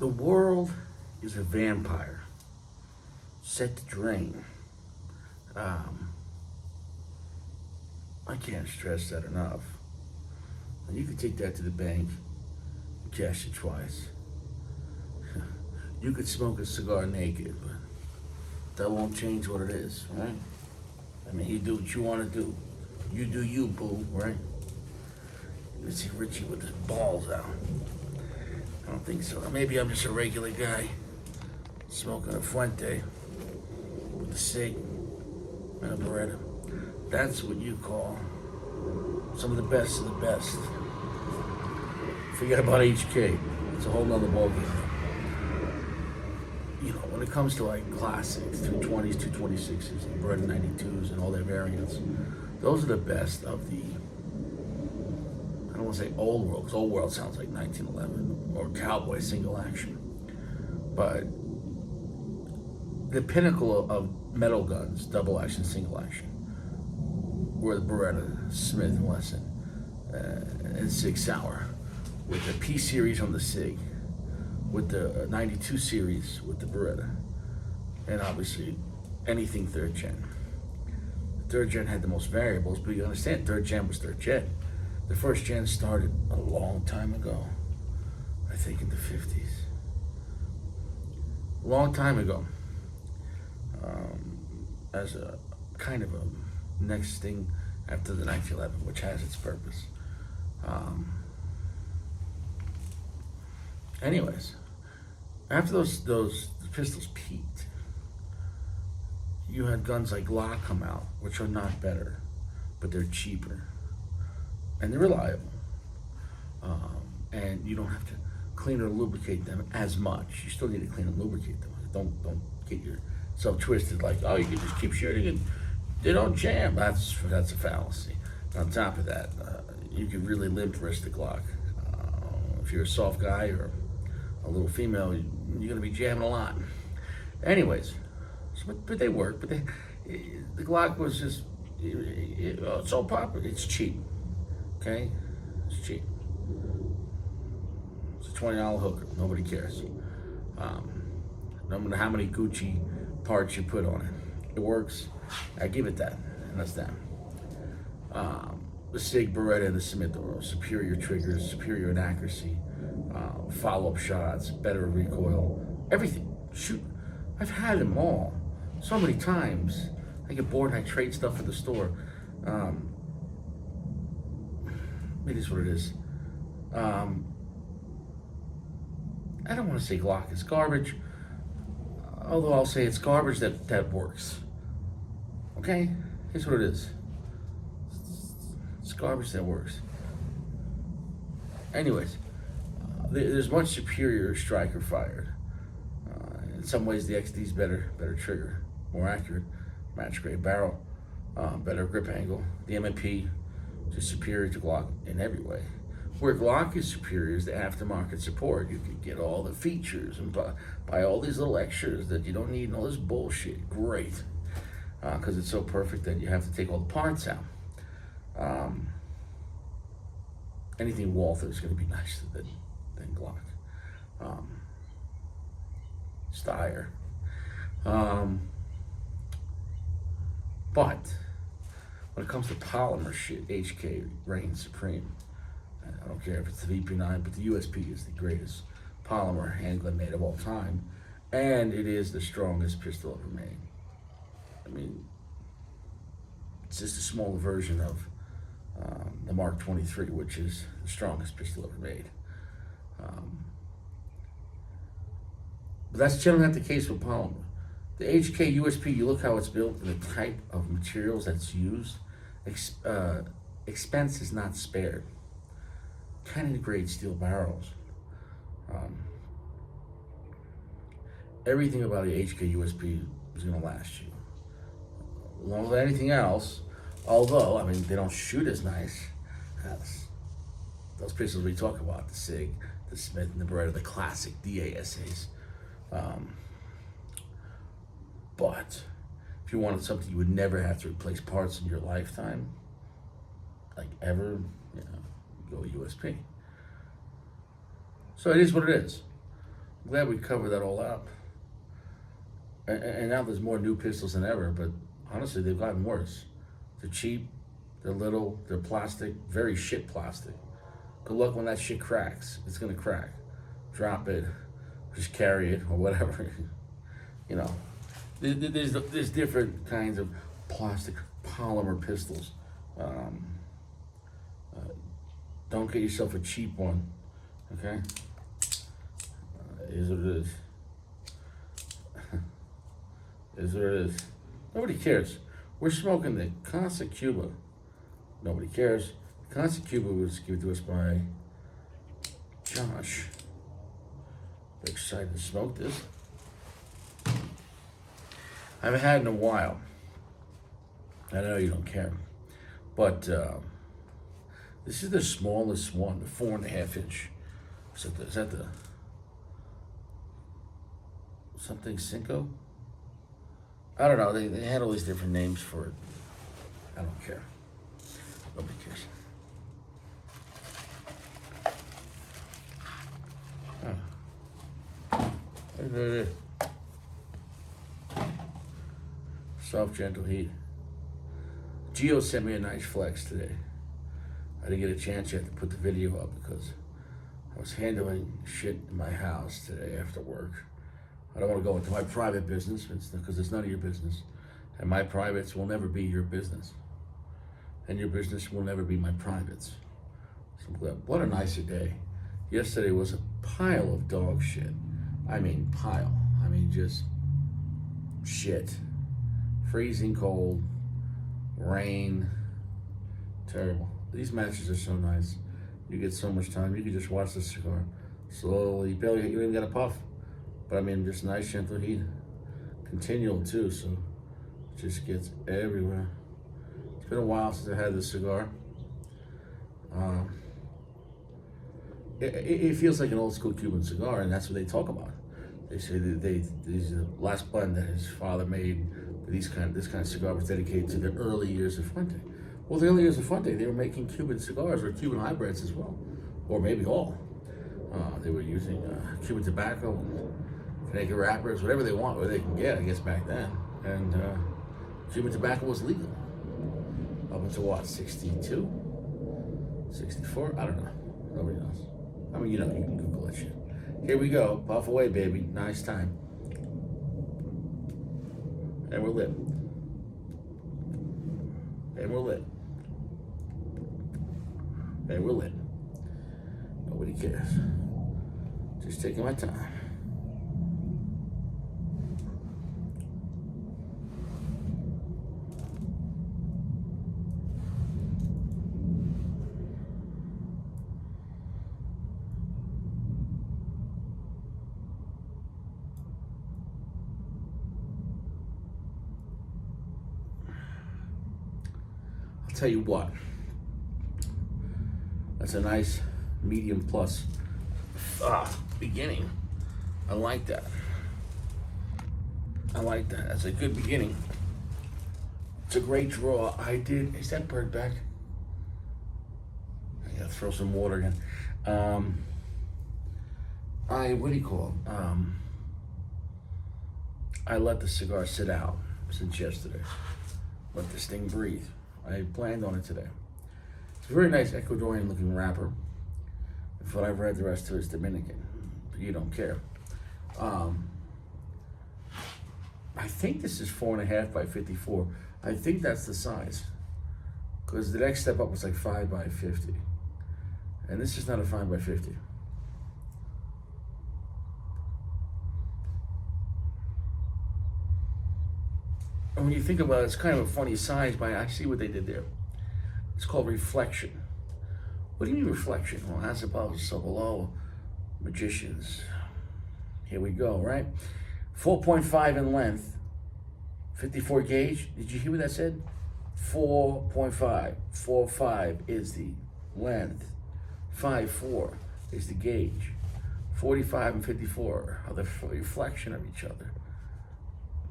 The world is a vampire set to drain. Um, I can't stress that enough. And you can take that to the bank and cash it twice. You could smoke a cigar naked, but that won't change what it is, right? I mean, you do what you want to do. You do you, boo, right? You see Richie with his balls out. I don't think so. Maybe I'm just a regular guy smoking a Fuente with a cig and a Beretta. That's what you call some of the best of the best. Forget about HK. It's a whole nother ballgame. You know, when it comes to like classics, 220s, 226s, and Beretta 92s, and all their variants, those are the best of the, I don't want to say old world, because old world sounds like 1911, or cowboy single action. But the pinnacle of metal guns, double action, single action, were the Beretta, Smith and Wesson, and Sig Sauer, with the P series on the Sig, with the 92 series with the Beretta, and obviously anything third gen. Third gen had the most variables, but you understand, third gen was third gen. The first gen started a long time ago, I think in the 50s. A long time ago, as a kind of a next thing after the 1911, which has its purpose. Anyways, after those pistols peaked, you had guns like Glock come out, which are not better, but they're cheaper and they're reliable, and you don't have to clean or lubricate them as much. You still need to clean and lubricate them. Don't get yourself twisted like, oh, you can just keep shooting and they don't jam. That's a fallacy. On top of that, you can really limp wrist the Glock. If you're a soft guy or a little female, you're gonna be jamming a lot. Anyways, but they work. But the Glock was just it's so popular. It's cheap. Okay, it's cheap. It's a $20 hooker. Nobody cares. No matter how many Gucci parts you put on it, it works. I give it that, and that's that. The Sig, Beretta, and the Smith are superior triggers, superior in accuracy, follow-up shots, better recoil, everything. Shoot, I've had them all so many times. I get bored and I trade stuff at the store. It is what it is. I don't want to say Glock is garbage, although I'll say it's garbage that works. Okay? Here's what it is. It's garbage that works. Anyways, there's much superior striker fired. In some ways, the XD's better trigger, more accurate, match grade barrel, better grip angle. The M&P is superior to Glock in every way. Where Glock is superior is the aftermarket support. You can get all the features and buy all these little extras that you don't need and all this bullshit. Great. Because it's so perfect that you have to take all the parts out. Anything Walther is going to be nicer than Glock. Steyr. But when it comes to polymer shit, HK reigns supreme. I don't care if it's the VP9, but the USP is the greatest polymer handgun made of all time, and it is the strongest pistol ever made. I mean, it's just a smaller version of the Mark 23, which is the strongest pistol ever made. But that's generally not the case with polymer. The HK USP, you look how it's built and the type of materials that's used, expense is not spared. Cannon grade steel barrels. Everything about the HK USP is going to last you. Along with anything else, although, I mean, they don't shoot as nice as those pistols we talk about, the Sig, the Smith, and the Beretta, the classic DASAs. But if you wanted something you would never have to replace parts in your lifetime, like ever, you know, go USP. So it is what it is. I'm glad we covered that all up. And now there's more new pistols than ever, but honestly, they've gotten worse. They're cheap, they're little, they're plastic, very shit plastic. Good luck when that shit cracks. It's gonna crack. Drop it, just carry it, or whatever. You know, there's different kinds of plastic polymer pistols. Don't get yourself a cheap one, okay? Is what it is. Is what it is. Nobody cares. We're smoking the Casa Cuba. Nobody cares. Casa Cuba was given to us by Josh. Very excited to smoke this. I haven't had it in a while. I know you don't care. But this is the smallest one, the 4.5 inch. Is that the something Cinco? I don't know. They had all these different names for it. I don't care. Nobody cares. Look at it. Soft, gentle heat. Gio sent me a nice flex today. I didn't get a chance yet to put the video up because I was handling shit in my house today after work. I don't want to go into my private business because it's none of your business. And my privates will never be your business. And your business will never be my privates. So what a nicer day. Yesterday was a pile of dog shit. I mean pile. I mean just shit. Freezing cold, rain, terrible. These matches are so nice. You get so much time. You can just watch the cigar slowly. You don't even got a puff. But I mean, just nice, gentle heat. Continual too, so it just gets everywhere. It's been a while since I had this cigar. It feels like an old school Cuban cigar, and that's what they talk about. They say that these the last blend that his father made. This kind of cigar was dedicated to the early years of Fuente. Well, the early years of Fuente, they were making Cuban cigars or Cuban hybrids as well, or maybe all. They were using Cuban tobacco, Connecticut wrappers, whatever they want, whatever they can get, I guess back then. And Cuban tobacco was legal up until what, 62, 64? I don't know. Nobody knows. I mean, you know, you can Google that shit. Here we go. Puff away, baby. Nice time. And we're lit. And we're lit. And we're lit. Nobody cares. Just taking my time. Tell you what, that's a nice medium plus beginning. I like that. I like that. That's a good beginning. It's a great draw. Is that bird back? I gotta throw some water again. What do you call it? I let the cigar sit out since yesterday. Let this thing breathe. I planned on it today. It's a very nice Ecuadorian looking wrapper. If what I've read, the rest of it is Dominican, but you don't care. I think this is 4.5 by 54. I think that's the size. Because the next step up was like 5 by 50. And this is not a 5 by 50. And when you think about it, it's kind of a funny size, but I see what they did there. It's called reflection. What do you mean reflection? Well, as above, so below. Magicians. Here we go, right? 4.5 in length. 54 gauge. Did you hear what that said? 4.5. 4.5 is the length. 5.4 is the gauge. 45 and 54 are the reflection of each other.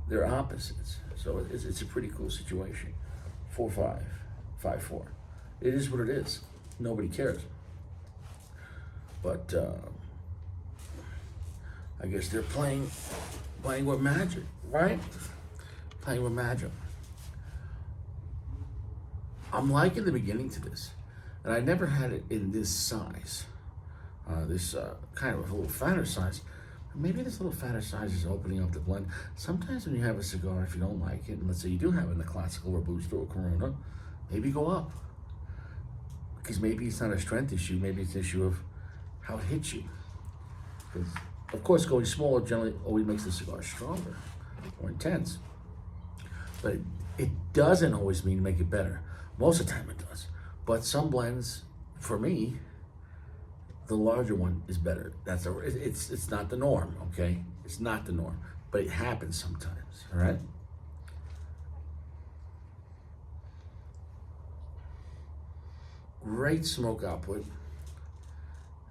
They're opposites. So it's a pretty cool situation. 4.5, 5.4. It is what it is. Nobody cares. But I guess they're playing with magic, right? Playing with magic. I'm liking the beginning to this, and I never had it in this size. This kind of a little fatter size. Maybe this little fatter size is opening up the blend. Sometimes when you have a cigar, if you don't like it, and let's say you do have it in the classical Robusto or Corona, maybe go up. Because maybe it's not a strength issue, maybe it's an issue of how it hits you. Because, of course, going smaller generally always makes the cigar stronger, more intense. But it doesn't always mean make it better. Most of the time it does. But some blends, for me, the larger one is better. It's not the norm, okay? It's not the norm, but it happens sometimes, all right? Great smoke output.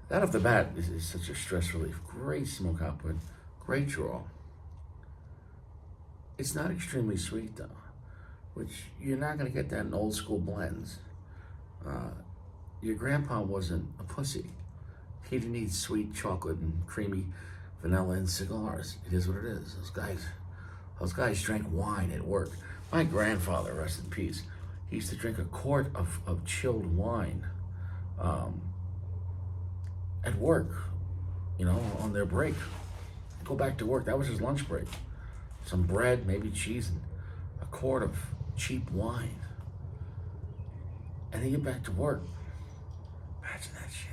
That off the bat is such a stress relief. Great smoke output, great draw. It's not extremely sweet though, which you're not gonna get that in old school blends. Your grandpa wasn't a pussy. He didn't eat sweet chocolate and creamy vanilla in cigars. It is what it is. Those guys drank wine at work. My grandfather, rest in peace, he used to drink a quart of chilled wine at work, on their break. Go back to work. That was his lunch break. Some bread, maybe cheese, and a quart of cheap wine. And he get back to work. Imagine that shit.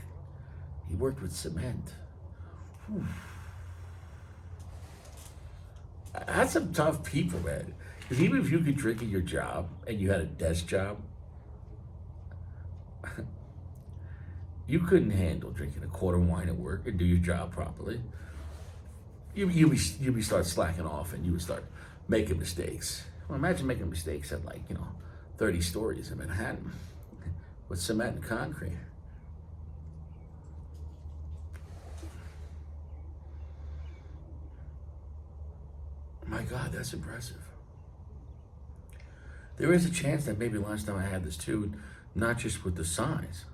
He worked with cement. Whew. That's some tough people, man. Because even if you could drink at your job and you had a desk job, you couldn't handle drinking a quart of wine at work and do your job properly. You'd be start slacking off and you would start making mistakes. Well, imagine making mistakes at 30 stories in Manhattan with cement and concrete. My God, that's impressive. There is a chance that maybe last time I had this too, not just with the size,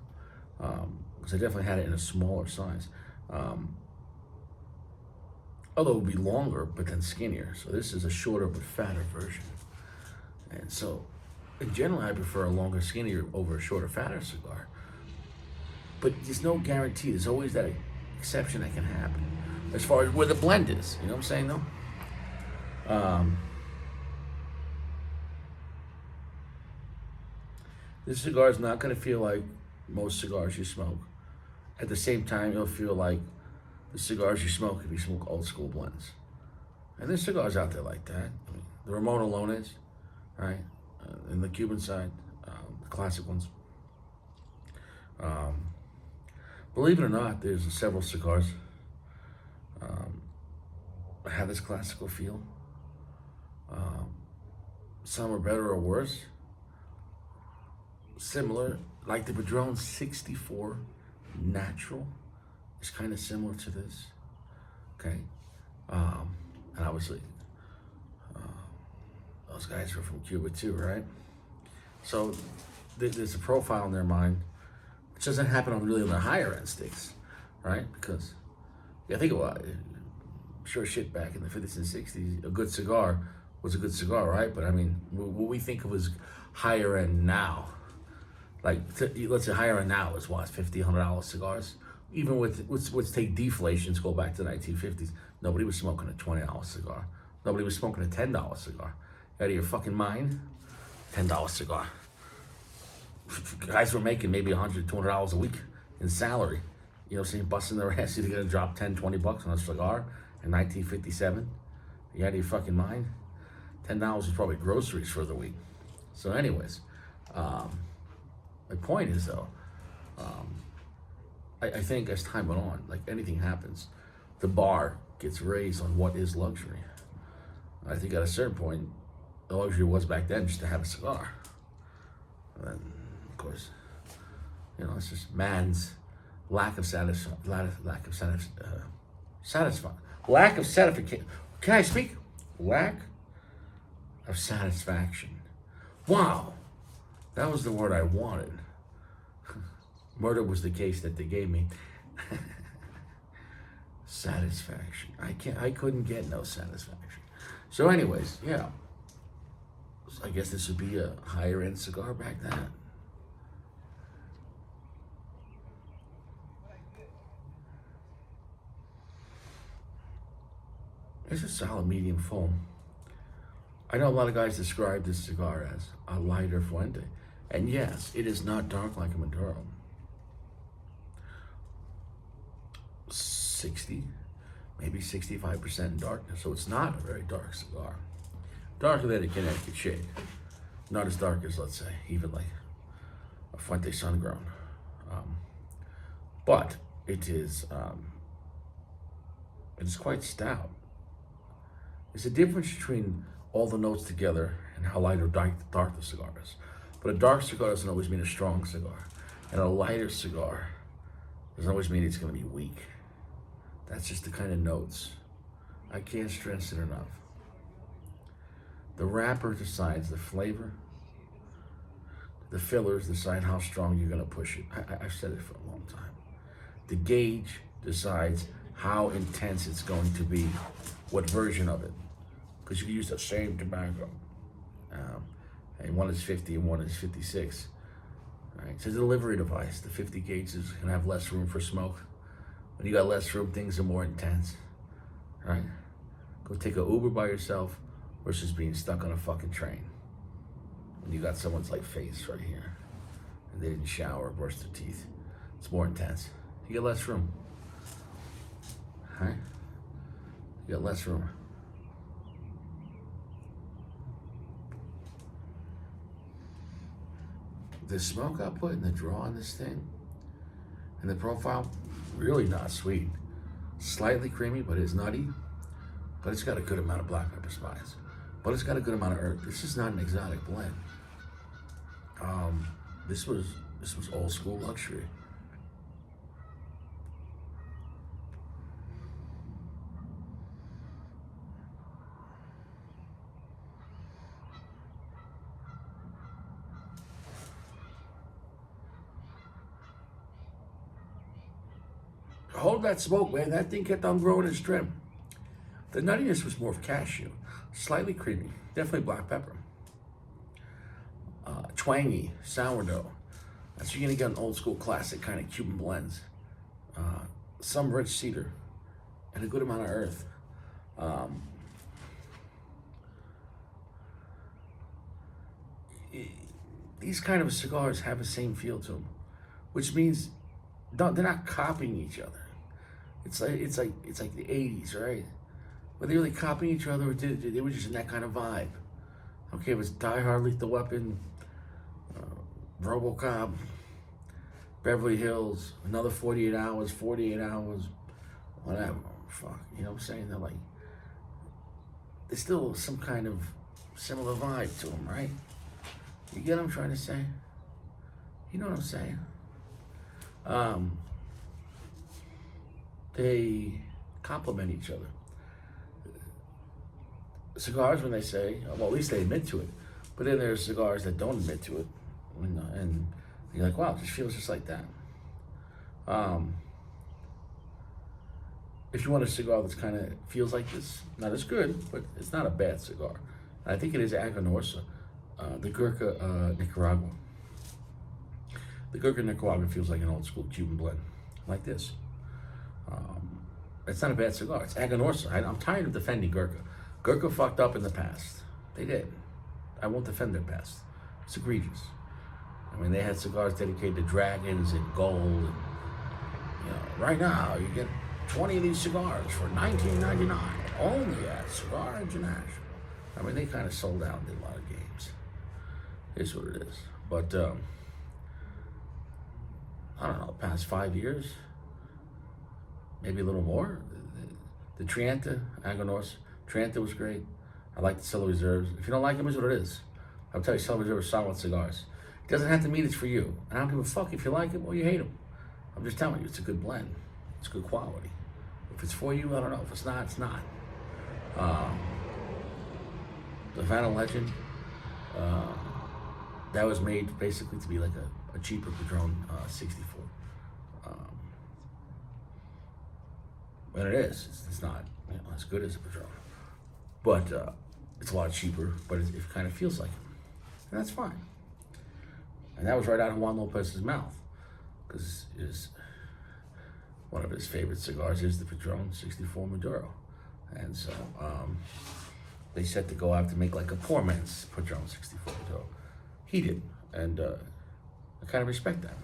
because I definitely had it in a smaller size. Although it would be longer, but then skinnier. So this is a shorter but fatter version. And so, in general, I prefer a longer, skinnier over a shorter, fatter cigar. But there's no guarantee. There's always that exception that can happen. As far as where the blend is. You know what I'm saying, though? This cigar is not going to feel like most cigars you smoke. At the same time, you'll feel like the cigars you smoke if you smoke old school blends. And there's cigars out there like that. I mean, the Ramon Alones, right? And the Cuban side, the classic ones. Believe it or not, there's several cigars that have this classical feel. Some are better or worse. Similar, like the Padron 64 Natural is kind of similar to this, okay? And obviously, those guys are from Cuba too, right? So there's a profile in their mind, which doesn't happen on the higher end sticks, right? Because, think about it. Sure shit, back in the 50s and 60s, a good cigar was a good cigar, right? But I mean, what we think of as higher end now, let's say higher end now is what, $50, $100 cigars? Even let's take deflations, go back to the 1950s, nobody was smoking a $20 cigar. Nobody was smoking a $10 cigar. Out of your fucking mind? $10 cigar. Guys were making maybe $100, $200 a week in salary. You know what I'm saying? Busting their ass. You're gonna drop 10, 20 bucks on a cigar in 1957? You out of your fucking mind? $10 was probably groceries for the week. So anyways, my point is though, I think as time went on, like anything happens, the bar gets raised on what is luxury. I think at a certain point, the luxury was back then just to have a cigar. And then, of course, it's just man's lack of satisfaction. Can I speak? Lack of satisfaction. Wow, that was the word I wanted. Murder was the case that they gave me. Satisfaction. I couldn't get no satisfaction. So anyways, yeah. So I guess this would be a higher end cigar back then. It's a solid medium foam. I know a lot of guys describe this cigar as a lighter Fuente. And yes, it is not dark like a Maduro. 60, maybe 65% darkness. So it's not a very dark cigar. Darker than a Connecticut shade. Not as dark as, let's say, even like a Fuente Sun-Grown. But it is quite stout. There's a difference between all the notes together and how light or dark the cigar is. But a dark cigar doesn't always mean a strong cigar. And a lighter cigar doesn't always mean it's going to be weak. That's just the kind of notes. I can't stress it enough. The wrapper decides the flavor. The fillers decide how strong you're going to push it. I've said it for a long time. The gauge decides how intense it's going to be, what version of it. Because you can use the same tobacco. And one is 50 and one is 56. Right? It's a delivery device. The 50 gauge is going to have less room for smoke. When you got less room, things are more intense. Right? Go take an Uber by yourself versus being stuck on a fucking train. When you got someone's like face right here and they didn't shower or brush their teeth. It's more intense. You get less room. Right? You got less room. The smoke output and the draw on this thing and the profile, really not sweet. Slightly creamy, but it's nutty. But it's got a good amount of black pepper spice. But it's got a good amount of herb. This is not an exotic blend. This was old school luxury. Hold that smoke, man. That thing kept on growing its trim. The nuttiness was more of cashew, slightly creamy, definitely black pepper. Twangy, sourdough. That's you're gonna get an old school classic kind of Cuban blends. Some rich cedar, and a good amount of earth. These kind of cigars have the same feel to them, which means they're not copying each other. It's like the '80s, right? Were they really copying each other, or they were just in that kind of vibe? Okay, it was Die Hard, Lethal Weapon, RoboCop, Beverly Hills, another 48 hours, whatever. Fuck, you know what I'm saying? There's still some kind of similar vibe to them, right? You get what I'm trying to say? You know what I'm saying? They complement each other. Cigars, when they say, well, at least they admit to it, but then there's cigars that don't admit to it, and you're like, wow, it just feels just like that. If you want a cigar that's kind of feels like this, not as good, but it's not a bad cigar. And I think it is Aganorsa, the Gurkha Nicaragua. The Gurkha Nicaragua feels like an old school Cuban blend, like this. It's not a bad cigar. It's Aganorsa. I'm tired of defending Gurkha. Gurkha fucked up in the past. They did. I won't defend their past. It's egregious. I mean, they had cigars dedicated to dragons and gold. And, right now you get 20 of these cigars for $19.99 only at Cigar International. I mean, they kind of sold out and did a lot of games. It's what it is. But I don't know, past 5 years, maybe a little more. The Trienta, Aganorsa, Trienta was great. I like the Cellar Reserves. If you don't like them, it's what it is. I'll tell you, Cellar Reserve are solid cigars. It doesn't have to mean it's for you. And I don't give a fuck if you like them or you hate them. I'm just telling you, it's a good blend. It's good quality. If it's for you, I don't know. If it's not, it's not. The Havana Legend, that was made basically to be like a cheaper Padron 64. And it is. It's not as good as a Padron, but it's a lot cheaper. But it kind of feels like it, and that's fine. And that was right out of Juan Lopez's mouth, because one of his favorite cigars is the Padron 64 Maduro, and so they set to go out to make like a poor man's Padron 64 Maduro. He did, and I kind of respect that.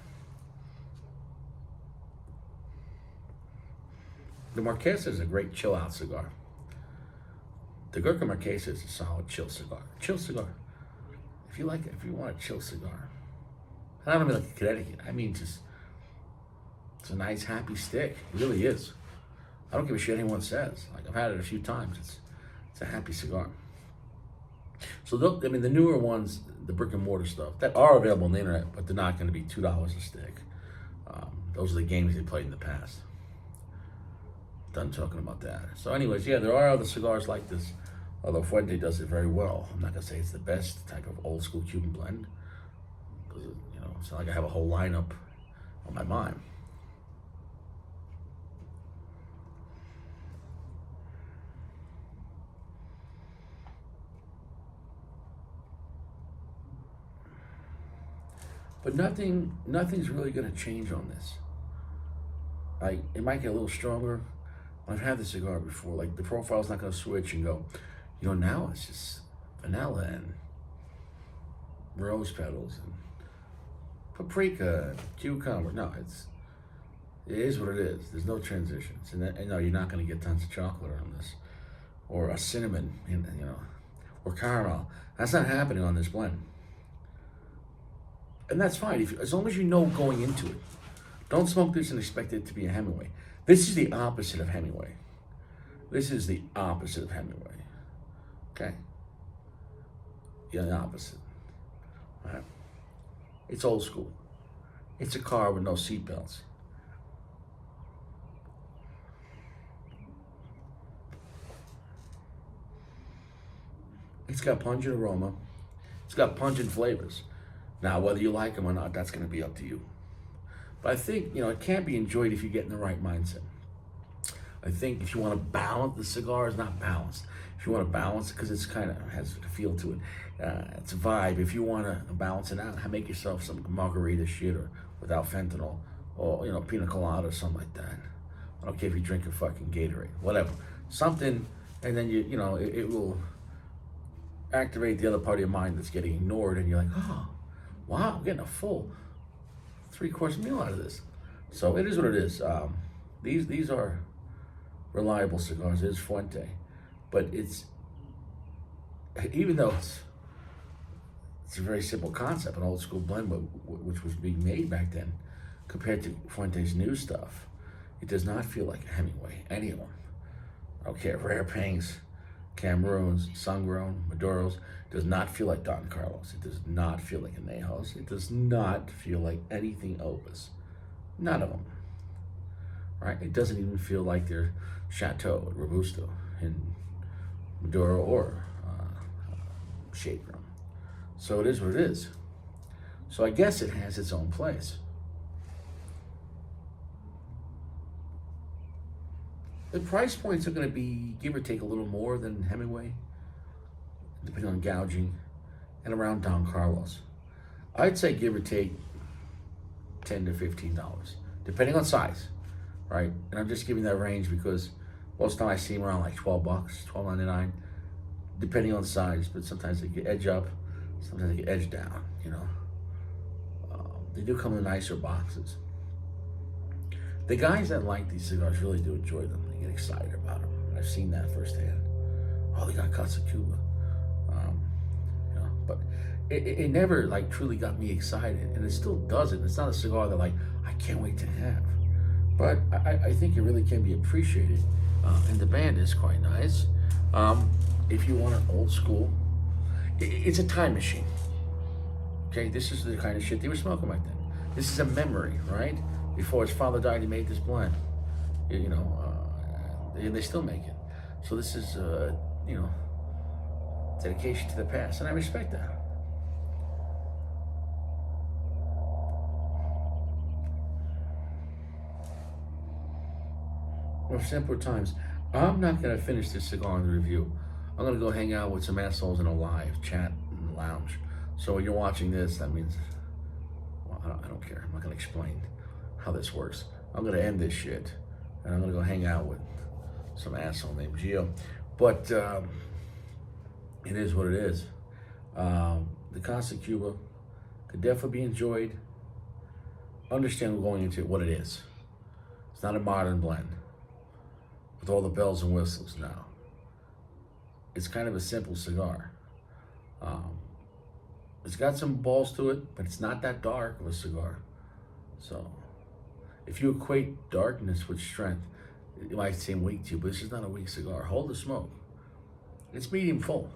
The Marquesa is a great chill out cigar. The Gurkha Marquesa is a solid chill cigar. Chill cigar. If you like it, if you want a chill cigar. And I don't mean like a Connecticut. I mean just, it's a nice happy stick. It really is. I don't give a shit anyone says. Like I've had it a few times. It's a happy cigar. So the newer ones, the brick and mortar stuff, that are available on the internet, but they're not going to be $2 a stick. Those are the games they played in the past. Done talking about that. So anyways, yeah, there are other cigars like this, although Fuente does it very well. I'm not going to say it's the best type of old school Cuban blend, because it's not like I have a whole lineup on my mind. But nothing's really going to change on this. It might get a little stronger. I've had the cigar before. Like the profile's not going to switch and go, now it's just vanilla and rose petals and paprika and cucumber. No, it is what it is. There's no transitions, and no, you're not going to get tons of chocolate on this, or a cinnamon, or caramel. That's not happening on this blend. And that's fine, as long as you know going into it. Don't smoke this and expect it to be a Hemingway. This is the opposite of Hemingway. This is the opposite of Hemingway. Okay? Yeah, the opposite. All right? It's old school. It's a car with no seatbelts. It's got pungent aroma. It's got pungent flavors. Now, whether you like them or not, that's going to be up to you. But I think, it can be enjoyed if you get in the right mindset. I think if you want to balance, the cigar is not balanced. If you want to balance it, because it's kind of has a feel to it, it's a vibe. If you want to balance it out, make yourself some margarita shit or without fentanyl, or pina colada or something like that. I don't care if you drink a fucking Gatorade, whatever, something, and then it will activate the other part of your mind that's getting ignored, and you're like, oh, wow, I'm getting a full 3-course meal out of this. So it is what it is. These are reliable cigars. It is Fuente, but even though it's a very simple concept, an old school blend, which was being made back then, compared to Fuente's new stuff, it does not feel like a Hemingway. Any of them. I don't care. Rare Pinks, Cameroons, Sungrown, Maduros. Does not feel like Don Carlos. It does not feel like Anejos. It does not feel like anything Opus. None of them. Right? It doesn't even feel like they're Chateau, Robusto, in Maduro or Shade Room. So it is what it is. So I guess it has its own place. The price points are going to be, give or take, a little more than Hemingway, depending on gouging, and around Don Carlos. I'd say give or take $10 to $15, depending on size, right? And I'm just giving that range because most of the time I see them around like $12, $12.99, depending on size. But sometimes they get edge up, sometimes they get edge down. They do come in nicer boxes. The guys that like these cigars really do enjoy them. They get excited about them. I've seen that firsthand. Oh, they got Casa, Cuba. But it never truly got me excited, and it still doesn't. It's not a cigar that I can't wait to have. But I think it really can be appreciated, and the band is quite nice. If you want an old school, it's a time machine. Okay, this is the kind of shit they were smoking back then. This is a memory, right? Before his father died, he made this blend. And they still make it. So this is, dedication to the past, and I respect that. or simpler times. I'm not going to finish this cigar in the review. I'm going to go hang out with some assholes in a live chat in the lounge. So when you're watching this, that means, well, I don't care. I'm not going to explain how this works. I'm going to end this shit, and I'm going to go hang out with some asshole named Gio. But it is what it is. The Casa Cuba could definitely be enjoyed. Understand we're going into what it is. It's not a modern blend with all the bells and whistles now. It's kind of a simple cigar. It's got some balls to it, but it's not that dark of a cigar. So if you equate darkness with strength, it might seem weak to you, but this is not a weak cigar. Hold the smoke. It's medium full.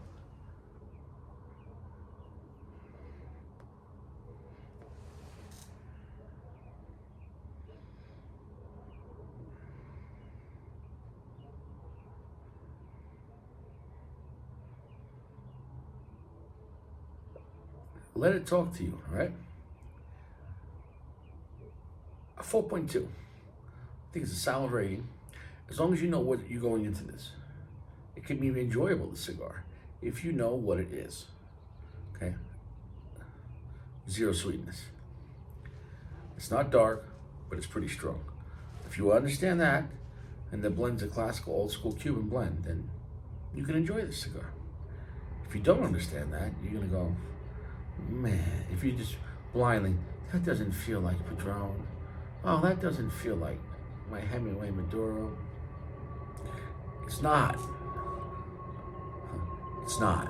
Let it talk to you, all right? A 4.2. I think it's a solid rating. As long as you know what you're going into this. It can be enjoyable, the cigar, if you know what it is, okay? Zero sweetness. It's not dark, but it's pretty strong. If you understand that, and the blend's a classical, old school Cuban blend, then you can enjoy this cigar. If you don't understand that, you're gonna go, man, if you just blindly, that doesn't feel like Padron. Oh, that doesn't feel like my Hemingway Maduro. It's not. It's not.